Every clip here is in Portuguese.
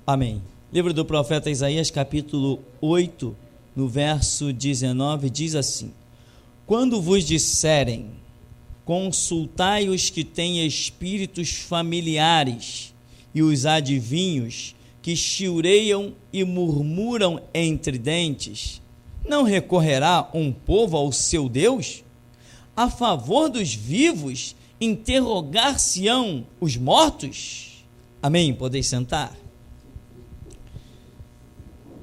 Amém. Livro do profeta Isaías, capítulo 8, no verso 19, diz assim: quando vos disserem, consultai os que têm espíritos familiares e os adivinhos que chiureiam e murmuram entre dentes, não recorrerá um povo ao seu Deus? A favor dos vivos, interrogar-se-ão os mortos? Amém? Podeis sentar.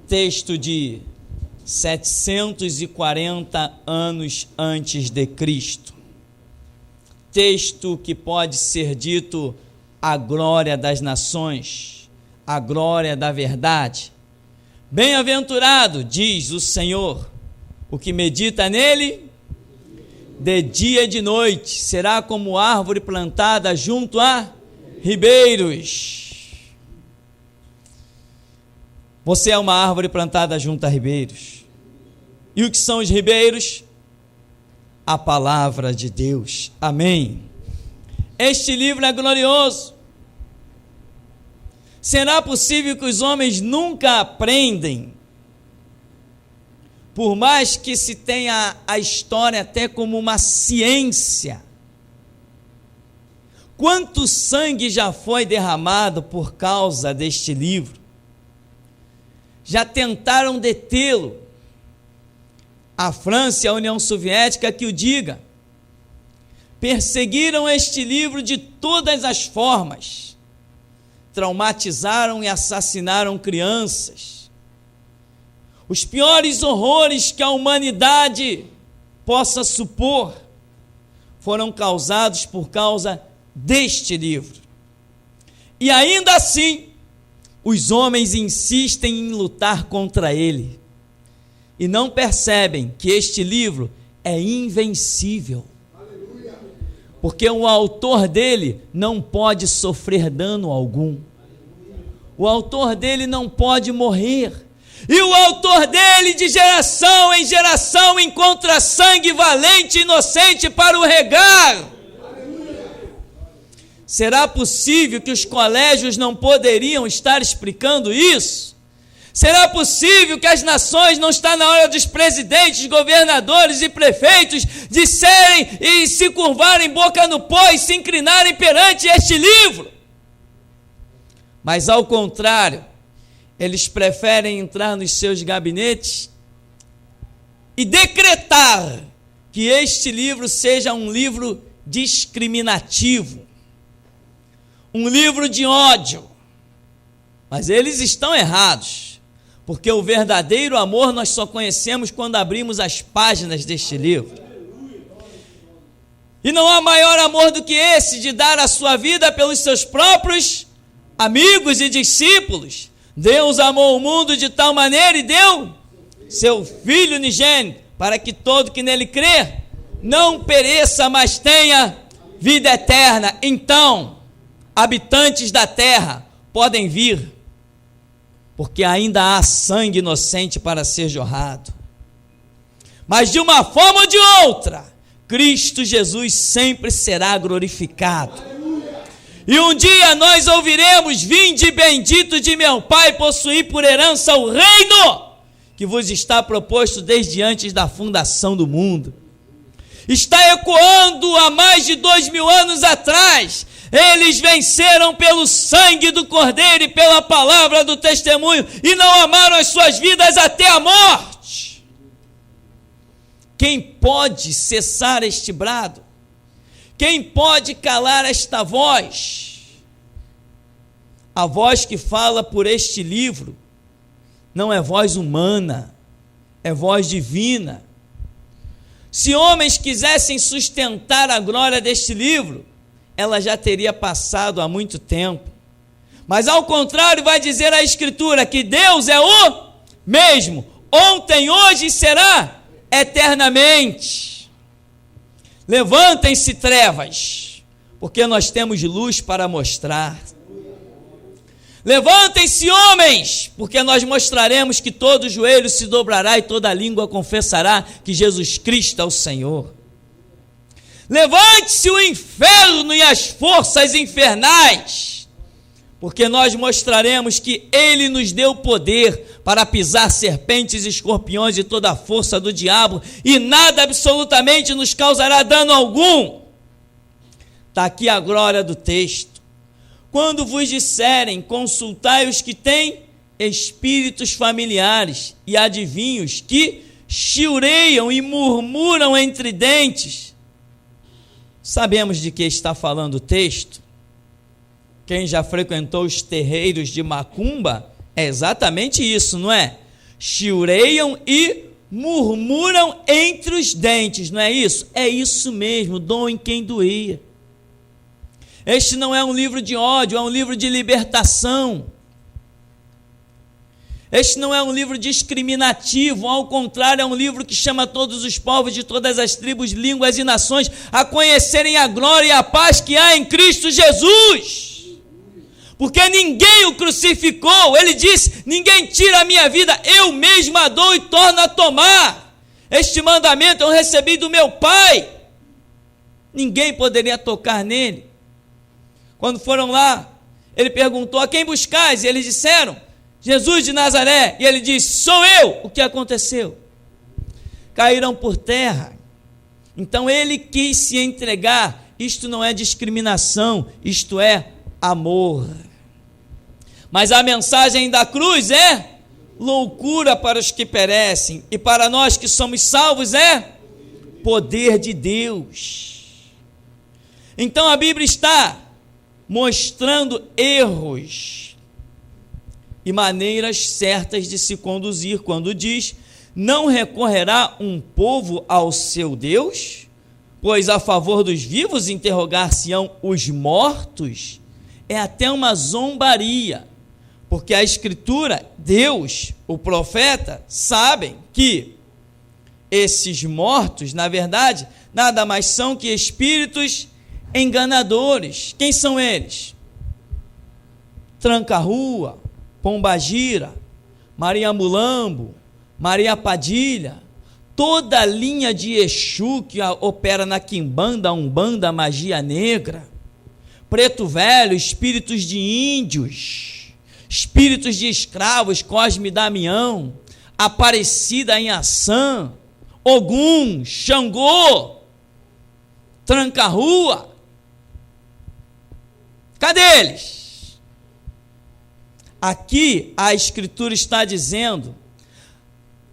Texto de 740 anos antes de Cristo. Texto que pode ser dito a glória das nações, a glória da verdade. Bem-aventurado, diz o Senhor, o que medita nele, de dia e de noite, será como árvore plantada junto a ribeiros. Você é uma árvore plantada junto a ribeiros. E o que são os ribeiros? A palavra de Deus. Amém. Este livro é glorioso. Será possível que os homens nunca aprendem? Por mais que se tenha a história até como uma ciência. Quanto sangue já foi derramado por causa deste livro? Já tentaram detê-lo. A França e a União Soviética que o diga. Perseguiram este livro de todas as formas. Traumatizaram e assassinaram crianças. Os piores horrores que a humanidade possa supor foram causados por causa deste livro. E ainda assim, os homens insistem em lutar contra ele e não percebem que este livro é invencível. Aleluia. Porque o autor dele não pode sofrer dano algum. O autor dele não pode morrer. E o autor dele, de geração em geração, encontra sangue valente e inocente para o regar. Será possível que os colégios não poderiam estar explicando isso? Será possível que as nações não está na hora dos presidentes, governadores e prefeitos disserem e se curvarem boca no pó e se inclinarem perante este livro? Mas ao contrário, eles preferem entrar nos seus gabinetes e decretar que este livro seja um livro discriminativo, um livro de ódio. Mas eles estão errados, porque o verdadeiro amor nós só conhecemos quando abrimos as páginas deste livro. E não há maior amor do que esse, de dar a sua vida pelos seus próprios amigos e discípulos. Deus amou o mundo de tal maneira e deu seu Filho unigênito, para que todo que nele crê não pereça, mas tenha vida eterna. Então, habitantes da terra podem vir, porque ainda há sangue inocente para ser jorrado. Mas de uma forma ou de outra, Cristo Jesus sempre será glorificado. Aleluia. E um dia nós ouviremos: vinde bendito de meu Pai, possuir por herança o reino que vos está proposto desde antes da fundação do mundo. Está ecoando há mais de 2000 anos atrás. Eles venceram pelo sangue do Cordeiro e pela palavra do testemunho, e não amaram as suas vidas até a morte. Quem pode cessar este brado? Quem pode calar esta voz? A voz que fala por este livro não é voz humana, é voz divina. Se homens quisessem sustentar a glória deste livro, ela já teria passado há muito tempo. Mas ao contrário, vai dizer a Escritura que Deus é o mesmo, ontem, hoje e será eternamente. Levantem-se trevas, porque nós temos luz para mostrar. Levantem-se homens, porque nós mostraremos que todo joelho se dobrará e toda língua confessará que Jesus Cristo é o Senhor. Levante-se o inferno e as forças infernais, porque nós mostraremos que Ele nos deu poder para pisar serpentes e escorpiões e toda a força do diabo, e nada absolutamente nos causará dano algum. Está aqui a glória do texto. Quando vos disserem, consultai os que têm espíritos familiares e adivinhos que chilreiam e murmuram entre dentes. Sabemos de que está falando o texto? Quem já frequentou os terreiros de macumba é exatamente isso, não é? Chilreiam e murmuram entre os dentes, não é isso? É isso mesmo, doem quem doer. Este não é um livro de ódio, é um livro de libertação. Este não é um livro discriminativo, ao contrário, é um livro que chama todos os povos de todas as tribos, línguas e nações a conhecerem a glória e a paz que há em Cristo Jesus. Porque ninguém o crucificou, ele disse, ninguém tira a minha vida, eu mesmo a dou e torno a tomar. Este mandamento eu recebi do meu Pai. Ninguém poderia tocar nele. Quando foram lá, ele perguntou, a quem buscais? E eles disseram, Jesus de Nazaré. E ele disse, sou eu. O que aconteceu? Caíram por terra. Então ele quis se entregar. Isto não é discriminação, isto é amor. Mas a mensagem da cruz é loucura para os que perecem, e para nós que somos salvos é poder de Deus. Então a Bíblia está mostrando erros e maneiras certas de se conduzir quando diz, não recorrerá um povo ao seu Deus? Pois a favor dos vivos interrogar-se-ão os mortos? É até uma zombaria, porque a Escritura, Deus, o profeta, sabem que esses mortos, na verdade, nada mais são que espíritos enganadores. Quem são eles? Tranca-Rua, Pombagira, Maria Mulambo, Maria Padilha, toda a linha de Exu que opera na Quimbanda, Umbanda, magia negra, Preto Velho, espíritos de índios, espíritos de escravos, Cosme e Damião, Aparecida em Assã, Ogum, Xangô, Tranca-Rua. Cadê eles? Aqui a Escritura está dizendo,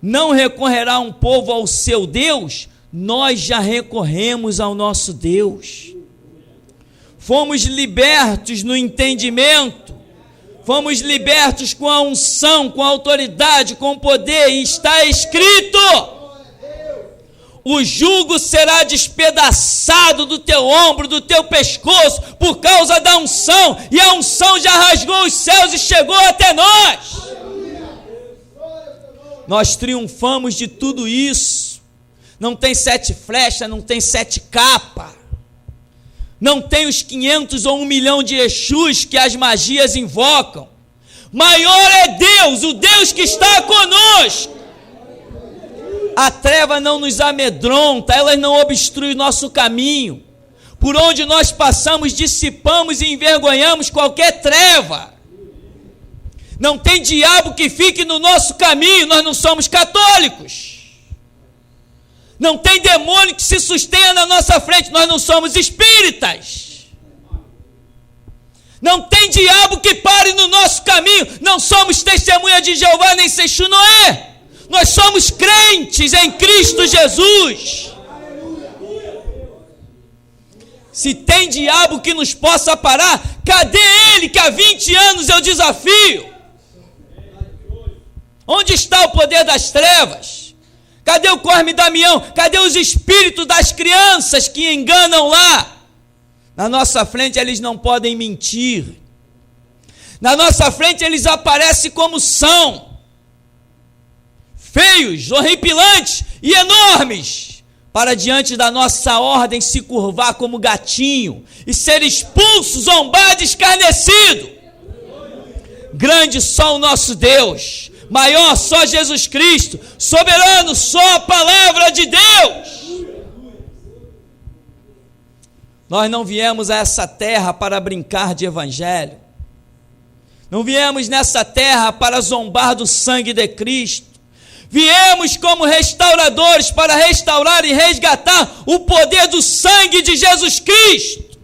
não recorrerá um povo ao seu Deus, nós já recorremos ao nosso Deus. Fomos libertos no entendimento, fomos libertos com a unção, com a autoridade, com o poder, e está escrito, o jugo será despedaçado do teu ombro, do teu pescoço, por causa da unção, e a unção já rasgou os céus e chegou até nós. Nós triunfamos de tudo isso. Não tem 7 flechas, não tem 7 capas, não tem os 500 ou 1 milhão de Exus que as magias invocam. Maior é Deus, o Deus que está conosco. A treva não nos amedronta, ela não obstrui nosso caminho. Por onde nós passamos, dissipamos e envergonhamos qualquer treva. Não tem diabo que fique no nosso caminho, nós não somos católicos. Não tem demônio que se sustenha na nossa frente, nós não somos espíritas. Não tem diabo que pare no nosso caminho, não somos testemunha de Jeová nem Sexunoé. Nós somos crentes em Cristo Jesus. Se tem diabo que nos possa parar, cadê ele que há 20 anos eu desafio? Onde está o poder das trevas? Cadê o Cosme e Damião? Cadê os espíritos das crianças que enganam lá? Na nossa frente eles não podem mentir. Na nossa frente eles aparecem como são. Feios, horripilantes e enormes, para diante da nossa ordem se curvar como gatinho e ser expulso, zombado, escarnecido. Grande só o nosso Deus, maior só Jesus Cristo, soberano só a palavra de Deus. Nós não viemos a essa terra para brincar de evangelho. Não viemos nessa terra para zombar do sangue de Cristo. Viemos como restauradores para restaurar e resgatar o poder do sangue de Jesus Cristo.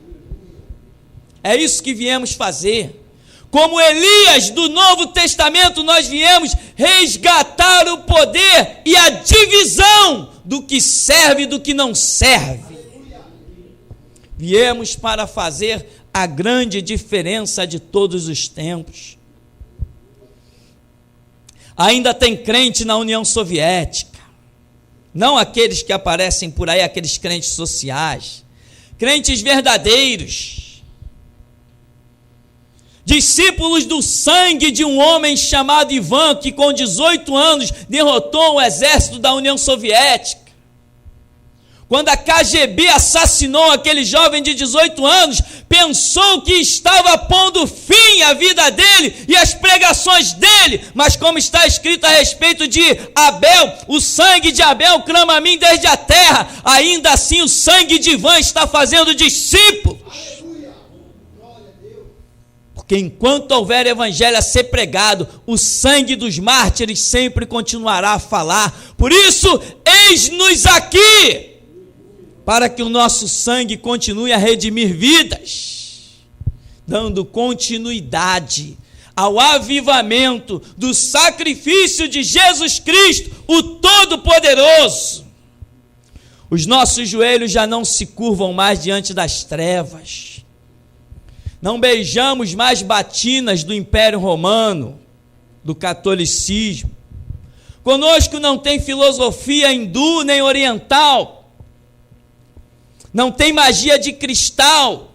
É isso que viemos fazer. Como Elias do Novo Testamento, nós viemos resgatar o poder e a divisão do que serve e do que não serve. Viemos para fazer a grande diferença de todos os tempos. Ainda tem crente na União Soviética, não aqueles que aparecem por aí, aqueles crentes sociais, crentes verdadeiros, discípulos do sangue de um homem chamado Ivan, que com 18 anos derrotou o exército da União Soviética. Quando a KGB assassinou aquele jovem de 18 anos, pensou que estava pondo fim à vida dele e às pregações dele, mas como está escrito a respeito de Abel, o sangue de Abel clama a mim desde a terra, ainda assim o sangue de Ivan está fazendo discípulos. Porque enquanto houver evangelho a ser pregado, o sangue dos mártires sempre continuará a falar. Por isso, eis-nos aqui, para que o nosso sangue continue a redimir vidas, dando continuidade ao avivamento do sacrifício de Jesus Cristo, o Todo-Poderoso. Os nossos joelhos já não se curvam mais diante das trevas, não beijamos mais batinas do Império Romano, do catolicismo. Conosco não tem filosofia hindu nem oriental, não tem magia de cristal,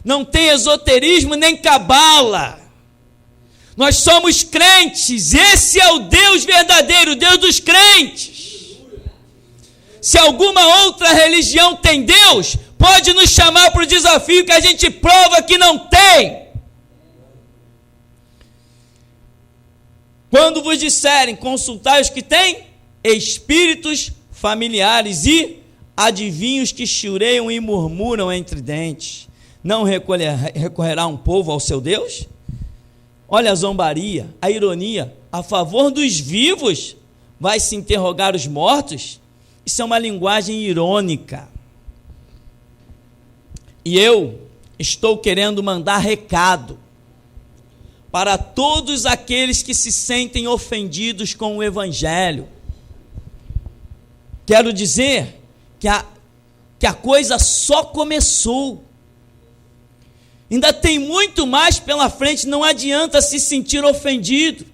não tem esoterismo nem cabala. Nós somos crentes, esse é o Deus verdadeiro, o Deus dos crentes. Se alguma outra religião tem Deus, pode nos chamar para o desafio que a gente prova que não tem. Quando vos disserem, consultai os que têm espíritos familiares e adivinhos que chureiam e murmuram entre dentes, não recorrerá um povo ao seu Deus? Olha a zombaria, a ironia, a favor dos vivos vai se interrogar os mortos? Isso é uma linguagem irônica. E eu estou querendo mandar recado para todos aqueles que se sentem ofendidos com o Evangelho. Quero dizer que a coisa só começou. Ainda tem muito mais pela frente, não adianta se sentir ofendido.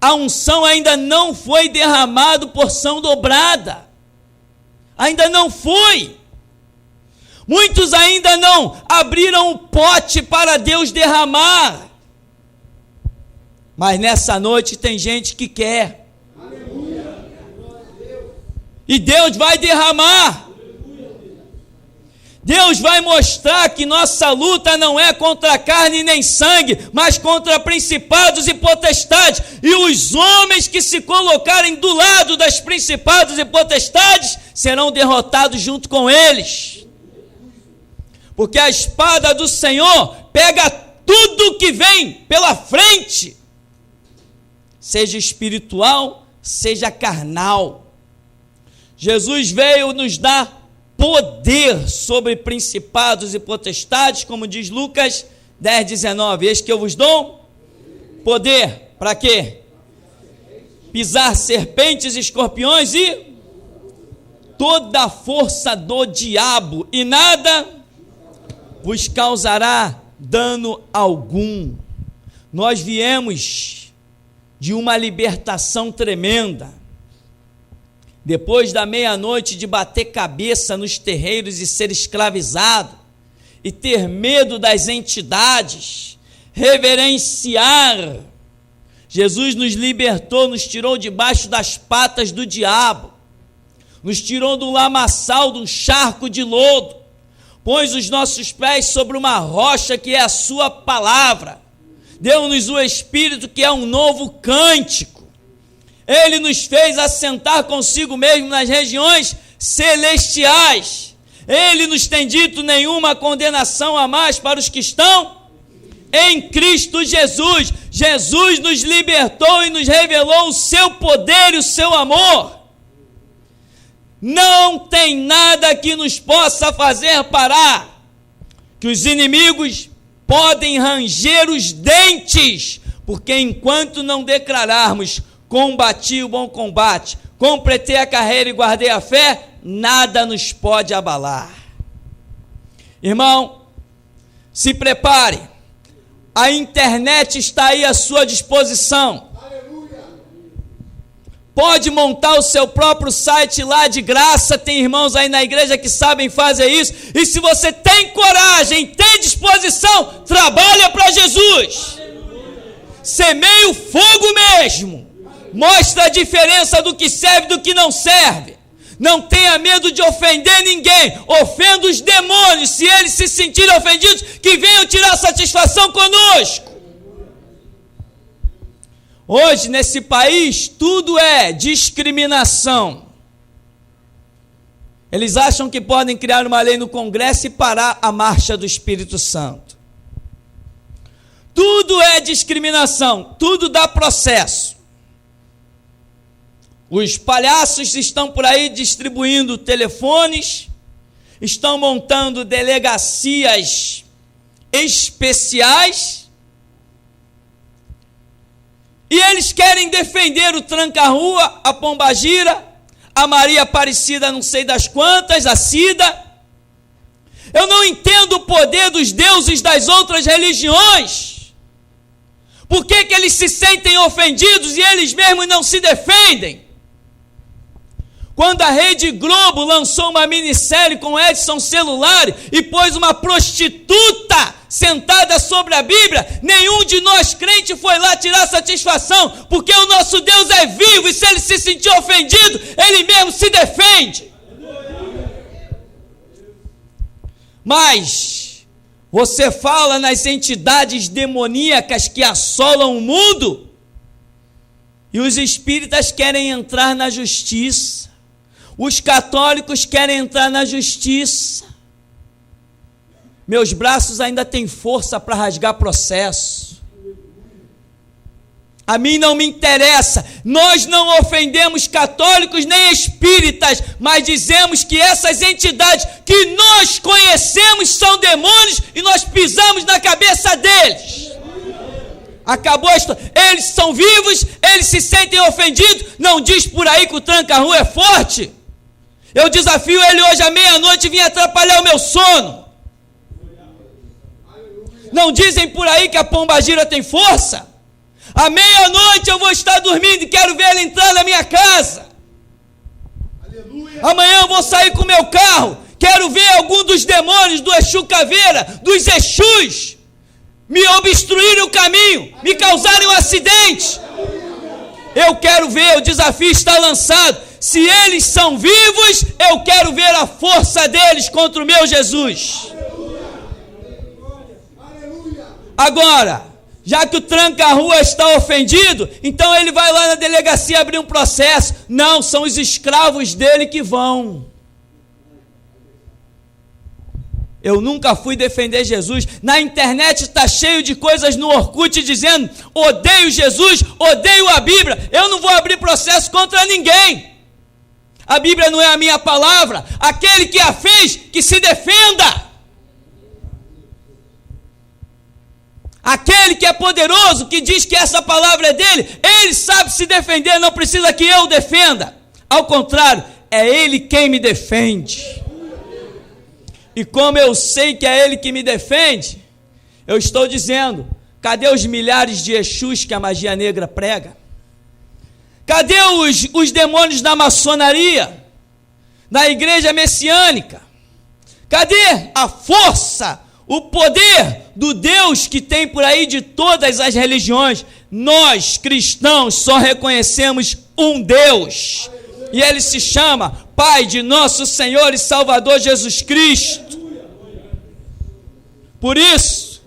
A unção ainda não foi derramada, porção dobrada. Ainda não foi. Muitos ainda não abriram o pote para Deus derramar. Mas nessa noite tem gente que quer. E Deus vai derramar. Deus vai mostrar que nossa luta não é contra carne nem sangue, mas contra principados e potestades. E os homens que se colocarem do lado das principados e potestades serão derrotados junto com eles. Porque a espada do Senhor pega tudo que vem pela frente, seja espiritual, seja carnal. Jesus veio nos dar poder sobre principados e potestades, como diz Lucas 10:19. Eis que eu vos dou poder, para quê? Pisar serpentes, escorpiões e toda a força do diabo, e nada vos causará dano algum. Nós viemos de uma libertação tremenda. Depois da meia-noite de bater cabeça nos terreiros e ser escravizado, e ter medo das entidades, reverenciar, Jesus nos libertou, nos tirou debaixo das patas do diabo, nos tirou do lamaçal, de um charco de lodo, pôs os nossos pés sobre uma rocha que é a sua palavra, deu-nos o Espírito que é um novo cântico. Ele nos fez assentar consigo mesmo nas regiões celestiais. Ele nos tem dito: nenhuma condenação há mais para os que estão em Cristo Jesus. Jesus nos libertou e nos revelou o seu poder e o seu amor. Não tem nada que nos possa fazer parar, que os inimigos podem ranger os dentes, porque enquanto não declararmos: combati o bom combate, completei a carreira e guardei a fé, nada nos pode abalar. Irmão, se prepare, a internet está aí à sua disposição. Pode montar o seu próprio site lá de graça, tem irmãos aí na igreja que sabem fazer isso, e se você tem coragem, tem disposição, trabalha para Jesus. Semeia o fogo mesmo, mostra a diferença do que serve e do que não serve. Não tenha medo de ofender ninguém, ofenda os demônios, se eles se sentirem ofendidos, que venham tirar satisfação conosco. Hoje, nesse país, tudo é discriminação. Eles acham que podem criar uma lei no Congresso e parar a marcha do Espírito Santo. Tudo é discriminação, tudo dá processo. Os palhaços estão por aí distribuindo telefones, estão montando delegacias especiais, e eles querem defender o Tranca-Rua, a Pombagira, a Maria Aparecida não sei das quantas, a Cida. Eu não entendo o poder dos deuses das outras religiões. Por que eles se sentem ofendidos e eles mesmos não se defendem? Quando a Rede Globo lançou uma minissérie com Edson Celulari e pôs uma prostituta sentada sobre a Bíblia, nenhum de nós crentes foi lá tirar satisfação, porque o nosso Deus é vivo e se ele se sentir ofendido, ele mesmo se defende. Mas você fala nas entidades demoníacas que assolam o mundo e os espíritas querem entrar na justiça. Os católicos querem entrar na justiça. Meus braços ainda têm força para rasgar processo. A mim não me interessa. Nós não ofendemos católicos nem espíritas, mas dizemos que essas entidades que nós conhecemos são demônios e nós pisamos na cabeça deles. Acabou a história. Eles são vivos, eles se sentem ofendidos. Não diz por aí que o Tranca-Rua é forte. Eu desafio ele hoje à meia-noite vir atrapalhar o meu sono. Não dizem por aí que a Pombagira tem força? À meia-noite eu vou estar dormindo e quero ver ele entrar na minha casa. Amanhã eu vou sair com o meu carro, quero ver algum dos demônios do Exu Caveira, dos Exus, me obstruírem o caminho, me causarem um acidente. Eu quero ver, o desafio está lançado. Se eles são vivos, eu quero ver a força deles contra o meu Jesus. Agora, já que o Tranca-Rua está ofendido, então ele vai lá na delegacia abrir um processo. Não, são os escravos dele que vão. Eu nunca fui defender Jesus. Na internet está cheio de coisas no Orkut dizendo: odeio Jesus, odeio a Bíblia. Eu não vou abrir processo contra ninguém. A Bíblia não é a minha palavra. Aquele que a fez, que se defenda. Aquele que é poderoso, que diz que essa palavra é dele, ele sabe se defender, não precisa que eu defenda. Ao contrário, é ele quem me defende. E como eu sei que é ele que me defende, eu estou dizendo: cadê os milhares de Exus que a magia negra prega? Cadê os demônios da maçonaria, da igreja messiânica? Cadê a força, o poder do Deus que tem por aí de todas as religiões? Nós, cristãos, só reconhecemos um Deus, e Ele se chama Pai de nosso Senhor e Salvador Jesus Cristo. Por isso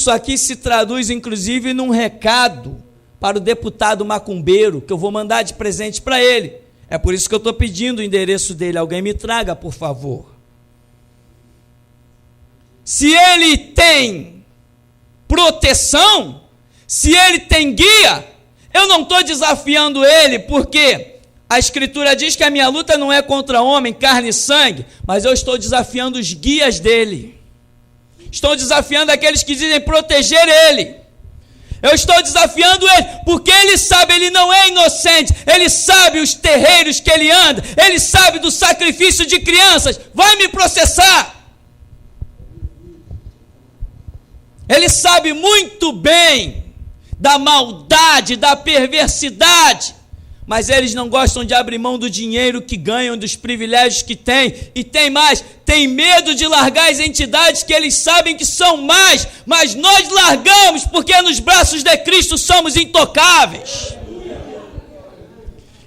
aqui se traduz inclusive num recado para o deputado macumbeiro, que eu vou mandar de presente para ele. É por isso que eu estou pedindo o endereço dele. Alguém me traga, por favor. Se ele tem proteção, se ele tem guia, eu não estou desafiando ele, porque a Escritura diz que a minha luta não é contra homem, carne e sangue, mas eu estou desafiando os guias dele. Estou desafiando aqueles que dizem proteger ele. Eu estou desafiando ele, porque ele sabe, ele não é inocente, ele sabe os terreiros que ele anda, ele sabe do sacrifício de crianças, vai me processar. Ele sabe muito bem da maldade, da perversidade, mas eles não gostam de abrir mão do dinheiro que ganham, dos privilégios que têm, e tem mais, tem medo de largar as entidades que eles sabem que são más, mas nós largamos, porque nos braços de Cristo somos intocáveis.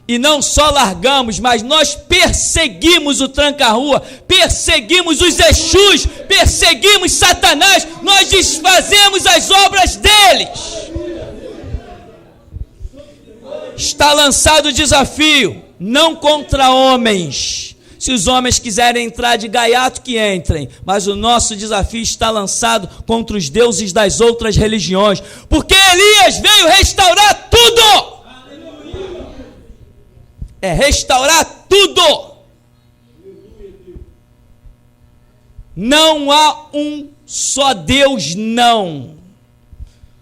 E não só largamos, mas nós perseguimos o tranca-rua, perseguimos os Exus, perseguimos Satanás, nós desfazemos as obras deles. Está lançado o desafio, não contra homens. Se os homens quiserem entrar de gaiato, que entrem. Mas o nosso desafio está lançado contra os deuses das outras religiões. Porque Elias veio restaurar tudo. É restaurar tudo. Não há um só Deus, não.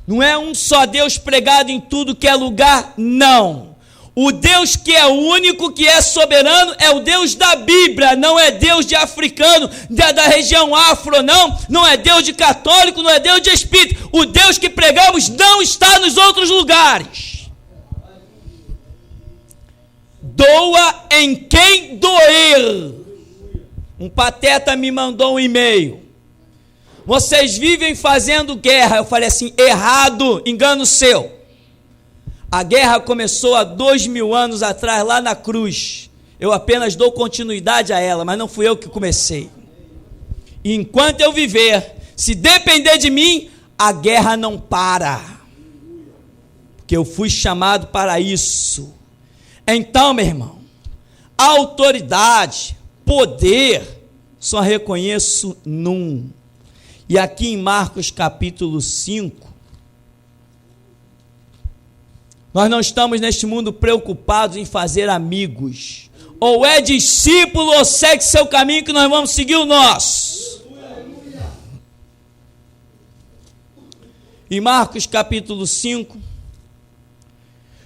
Não é um só Deus pregado em tudo que é lugar, não. O Deus que é o único, que é soberano, é o Deus da Bíblia, não é Deus de africano, da região afro, não é Deus de católico, não é Deus de espírito. O Deus que pregamos não está nos outros lugares. Doa em quem doer. Um pateta me mandou um e-mail. Vocês vivem fazendo guerra. Eu falei assim, errado, engano seu. A guerra começou há 2000 anos atrás, lá na cruz. Eu apenas dou continuidade a ela, mas não fui eu que comecei. E enquanto eu viver, se depender de mim, a guerra não para. Porque eu fui chamado para isso. Então, meu irmão, autoridade, poder, só reconheço num. E aqui em Marcos capítulo 5, nós não estamos neste mundo preocupados em fazer amigos. Ou é discípulo ou segue seu caminho, que nós vamos seguir o nosso. Em Marcos capítulo 5,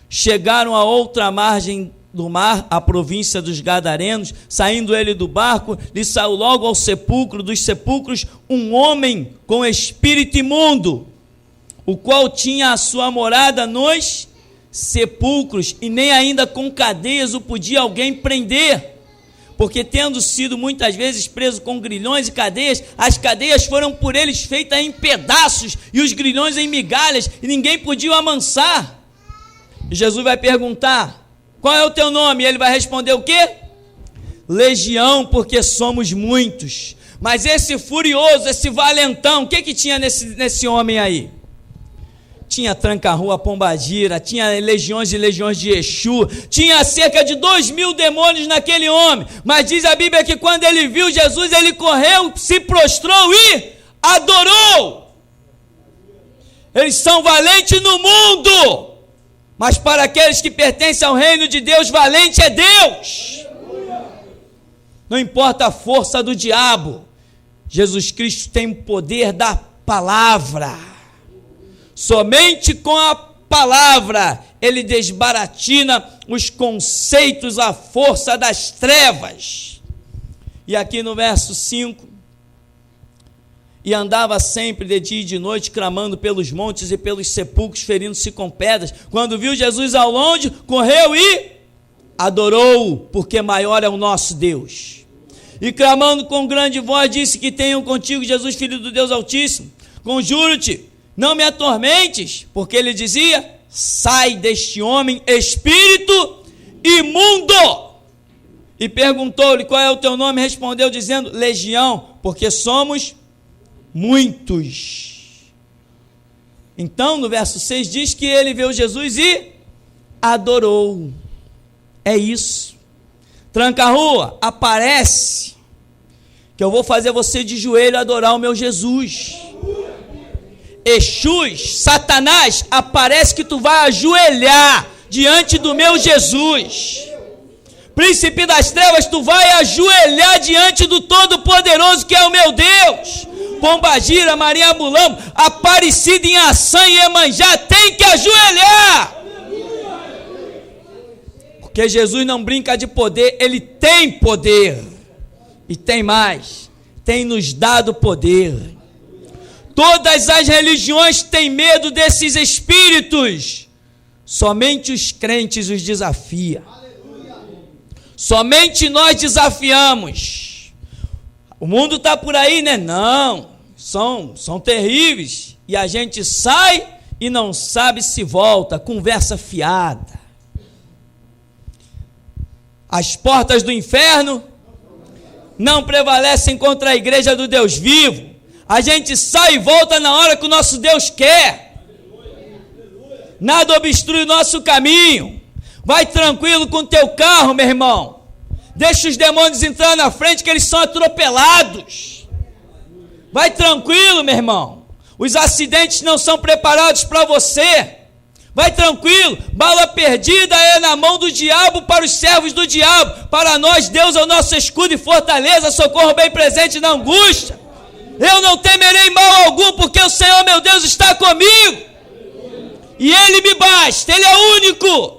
chegaram a outra margem do mar, a província dos Gadarenos. Saindo ele do barco, lhe saiu logo ao sepulcro dos sepulcros um homem com espírito imundo, o qual tinha a sua morada nos sepulcros, e nem ainda com cadeias o podia alguém prender, porque tendo sido muitas vezes preso com grilhões e cadeias, as cadeias foram por eles feitas em pedaços, e os grilhões em migalhas, e ninguém podia o amansar. E Jesus vai perguntar, qual é o teu nome? E ele vai responder o quê? Legião, porque somos muitos. Mas esse furioso, esse valentão, o que tinha nesse homem aí? Tinha tranca-rua, pombagira, tinha legiões e legiões de Exu, tinha cerca de 2000 demônios naquele homem. Mas diz a Bíblia que quando ele viu Jesus, ele correu, se prostrou e adorou. Eles são valentes no mundo, mas para aqueles que pertencem ao reino de Deus, valente é Deus. Não importa a força do diabo, Jesus Cristo tem o poder da palavra. Somente com a palavra ele desbaratina os conceitos, a força das trevas. E aqui no verso 5, e andava sempre de dia e de noite, clamando pelos montes e pelos sepulcros, ferindo-se com pedras. Quando viu Jesus ao longe, correu e adorou, porque maior é o nosso Deus. E clamando com grande voz, disse, que tenham contigo, Jesus, Filho do Deus Altíssimo. Conjuro-te, não me atormentes, porque ele dizia, sai deste homem, espírito imundo. E perguntou-lhe, qual é o teu nome? Respondeu dizendo, Legião, porque somos muitos. Então no verso 6 diz que ele viu Jesus e adorou. É isso. Tranca-rua, aparece, que eu vou fazer você de joelho adorar o meu Jesus. Exus, Satanás, aparece que tu vai ajoelhar diante do meu Jesus. Príncipe das trevas, tu vai ajoelhar diante do Todo-Poderoso, que é o meu Deus. Pombagira, Maria Mulambo, Aparecida em Açã e Iemanjá, tem que ajoelhar. Porque Jesus não brinca de poder, ele tem poder. E tem mais, tem nos dado poder. Todas as religiões têm medo desses espíritos. Somente os crentes os desafiam. Somente nós desafiamos. O mundo está por aí, né? Não, são terríveis. E a gente sai e não sabe se volta, conversa fiada. As portas do inferno não prevalecem contra a igreja do Deus vivo. A gente sai e volta na hora que o nosso Deus quer. Nada obstrui o nosso caminho. Vai tranquilo com o teu carro, meu irmão. Deixa os demônios entrar na frente, que eles são atropelados. Vai tranquilo, meu irmão. Os acidentes não são preparados para você. Vai tranquilo. Bala perdida é na mão do diabo para os servos do diabo. Para nós, Deus é o nosso escudo e fortaleza, socorro bem presente na angústia. Eu não temerei mal algum, porque o Senhor meu Deus está comigo. E Ele me basta, Ele é único.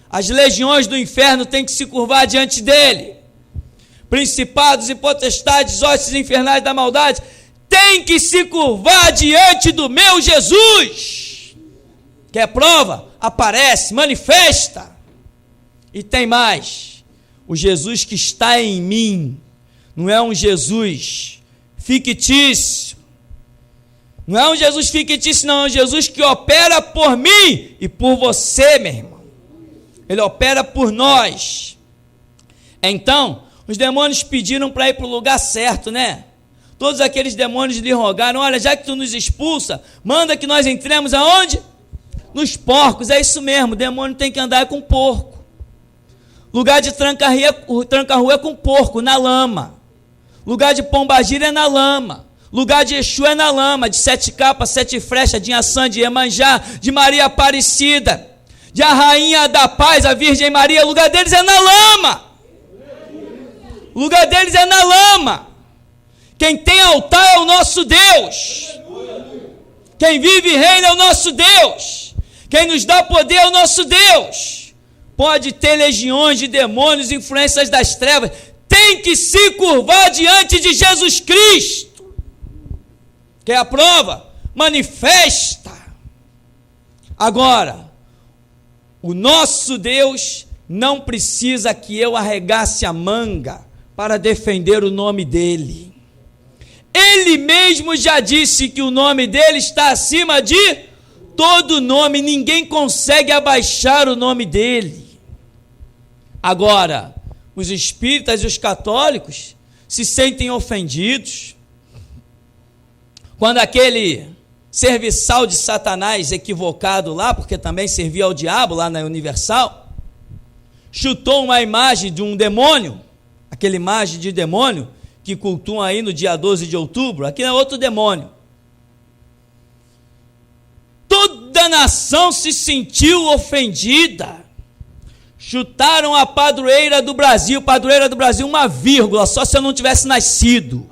As legiões do inferno têm que se curvar diante dEle. Principados e potestades, hostes infernais da maldade, têm que se curvar diante do meu Jesus. Quer prova? Aparece, manifesta. E tem mais. O Jesus que está em mim não é um Jesus fictício. Não é um Jesus fictício, não. É um Jesus que opera por mim e por você, meu irmão. Ele opera por nós. Então, os demônios pediram para ir para o lugar certo, né? Todos aqueles demônios lhe rogaram: olha, já que tu nos expulsa, manda que nós entremos aonde? Nos porcos. É isso mesmo, o demônio tem que andar com porco. Lugar de tranca-rua é com porco, na lama. Lugar de pombagira é na lama. Lugar de Exu é na lama, de 7 capas, 7 flechas, de Inhaçã, de Iemanjá, de Maria Aparecida, de a Rainha da Paz, a Virgem Maria. O lugar deles é na lama. O lugar deles é na lama. Quem tem altar é o nosso Deus. Quem vive e reina é o nosso Deus. Quem nos dá poder é o nosso Deus. Pode ter legiões de demônios, influências das trevas, tem que se curvar diante de Jesus Cristo. Quer a prova? Manifesta. Agora, o nosso Deus não precisa que eu arregace a manga para defender o nome dele. Ele mesmo já disse que o nome dele está acima de todo nome. Ninguém consegue abaixar o nome dele. Agora, os espíritas e os católicos se sentem ofendidos quando aquele serviçal de Satanás equivocado lá, porque também servia ao diabo lá na Universal, chutou uma imagem de um demônio, aquela imagem de demônio que cultuam aí no dia 12 de outubro, aqui é outro demônio. Toda a nação se sentiu ofendida. Chutaram a padroeira do Brasil, uma vírgula, só se eu não tivesse nascido.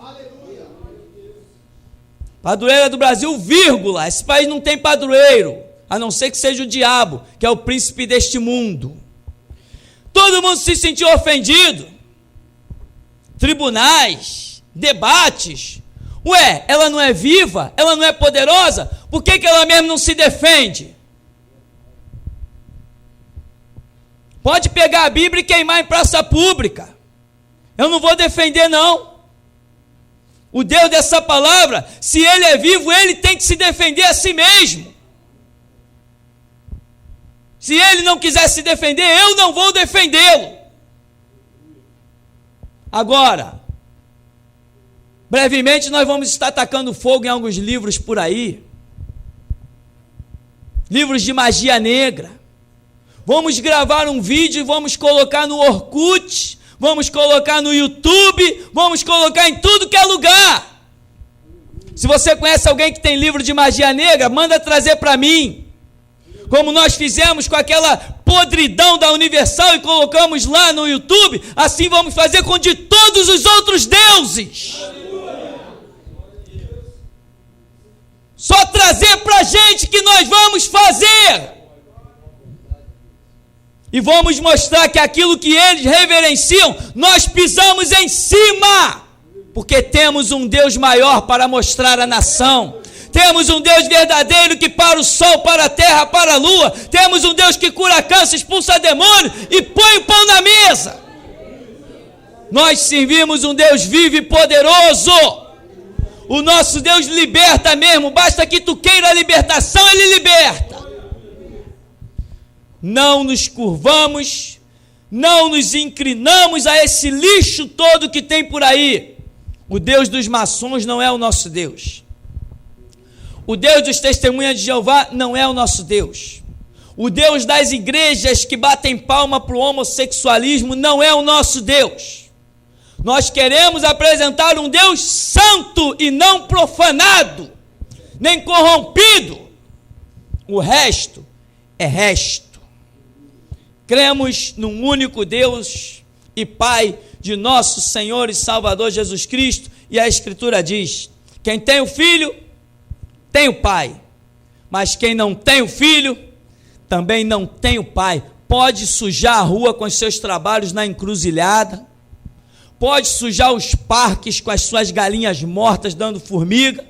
Padroeira do Brasil, vírgula. Esse país não tem padroeiro, a não ser que seja o diabo, que é o príncipe deste mundo. Todo mundo se sentiu ofendido. Tribunais, debates. Ué, ela não é viva? Ela não é poderosa? Por que ela mesmo não se defende? Pode pegar a Bíblia e queimar em praça pública. Eu não vou defender, não. O Deus dessa palavra, se Ele é vivo, Ele tem que se defender a si mesmo. Se Ele não quiser se defender, eu não vou defendê-lo. Agora, brevemente nós vamos estar tacando fogo em alguns livros por aí. Livros de magia negra. Vamos gravar um vídeo e vamos colocar no Orkut, vamos colocar no YouTube, vamos colocar em tudo que é lugar. Se você conhece alguém que tem livro de magia negra, manda trazer para mim. Como nós fizemos com aquela podridão da Universal e colocamos lá no YouTube, assim vamos fazer com de todos os outros deuses. Só trazer para a gente que nós vamos fazer. E vamos mostrar que aquilo que eles reverenciam, nós pisamos em cima. Porque temos um Deus maior para mostrar à nação. Temos um Deus verdadeiro que para o sol, para a terra, para a lua. Temos um Deus que cura câncer, expulsa demônio e põe o pão na mesa. Nós servimos um Deus vivo e poderoso. O nosso Deus liberta mesmo. Basta que tu queira a libertação, Ele liberta. Não nos curvamos, não nos inclinamos a esse lixo todo que tem por aí. O Deus dos maçons não é o nosso Deus. O Deus dos testemunhas de Jeová não é o nosso Deus. O Deus das igrejas que batem palma para o homossexualismo não é o nosso Deus. Nós queremos apresentar um Deus santo e não profanado, nem corrompido. O resto é resto. Cremos num único Deus e Pai de nosso Senhor e Salvador Jesus Cristo, e a Escritura diz: quem tem o Filho, tem o Pai, mas quem não tem o Filho, também não tem o Pai. Pode sujar a rua com os seus trabalhos na encruzilhada, pode sujar os parques com as suas galinhas mortas dando formiga,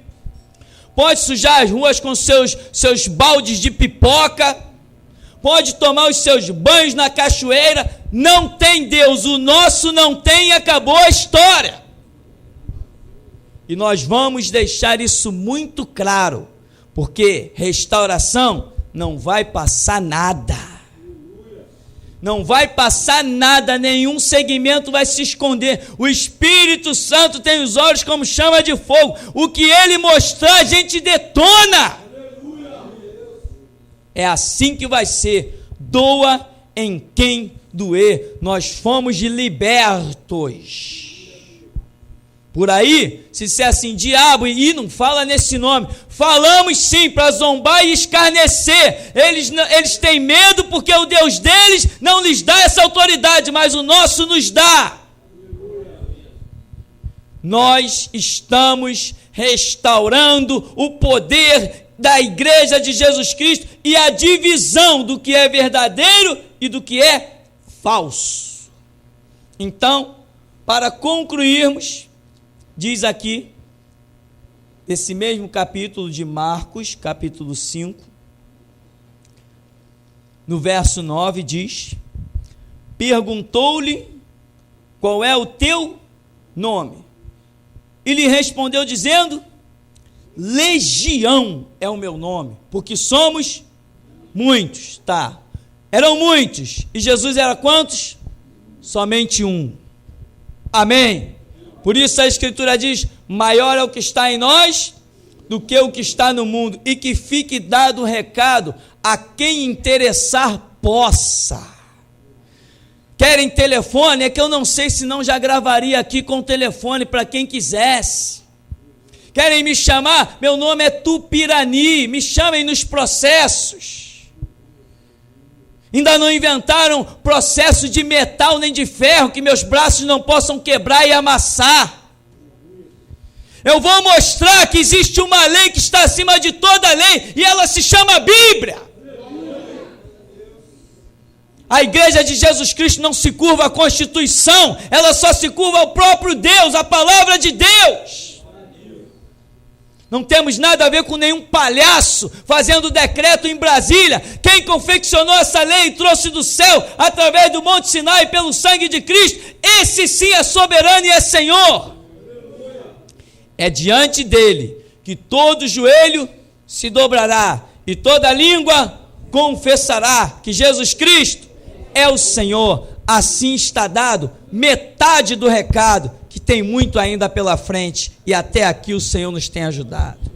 pode sujar as ruas com seus baldes de pipoca, pode tomar os seus banhos na cachoeira. Não tem Deus, o nosso não tem, e acabou a história. E nós vamos deixar isso muito claro, porque restauração não vai passar nada. Não vai passar nada, nenhum segmento vai se esconder. O Espírito Santo tem os olhos como chama de fogo. O que Ele mostrar, a gente detona. É assim que vai ser. Doa em quem doer. Nós fomos libertos. Por aí, se disser assim, diabo, e não fala nesse nome, falamos sim para zombar e escarnecer. Eles têm medo porque o Deus deles não lhes dá essa autoridade, mas o nosso nos dá. Nós estamos restaurando o poder da igreja de Jesus Cristo e a divisão do que é verdadeiro e do que é falso. Então, para concluirmos, diz aqui, esse mesmo capítulo de Marcos, capítulo 5, no verso 9, diz: perguntou-lhe qual é o teu nome. E lhe respondeu dizendo: Legião é o meu nome, porque somos muitos. Tá, eram muitos, e Jesus era quantos? Somente um. Amém. Por isso a Escritura diz: maior é o que está em nós do que o que está no mundo, e que fique dado o recado a quem interessar possa. Querem telefone? É que eu não sei se não já gravaria aqui com o telefone para quem quisesse. Querem me chamar? Meu nome é Tupirani, me chamem nos processos. Ainda não inventaram processo de metal nem de ferro que meus braços não possam quebrar e amassar. Eu vou mostrar que existe uma lei que está acima de toda lei, e ela se chama Bíblia. A igreja de Jesus Cristo não se curva à Constituição, ela só se curva ao próprio Deus, a palavra de Deus. Não temos nada a ver com nenhum palhaço fazendo decreto em Brasília. Quem confeccionou essa lei e trouxe do céu, através do Monte Sinai, pelo sangue de Cristo, esse sim é soberano e é Senhor. É diante dele que todo joelho se dobrará e toda língua confessará que Jesus Cristo é o Senhor. Assim está dado metade do recado, que tem muito ainda pela frente, e até aqui o Senhor nos tem ajudado.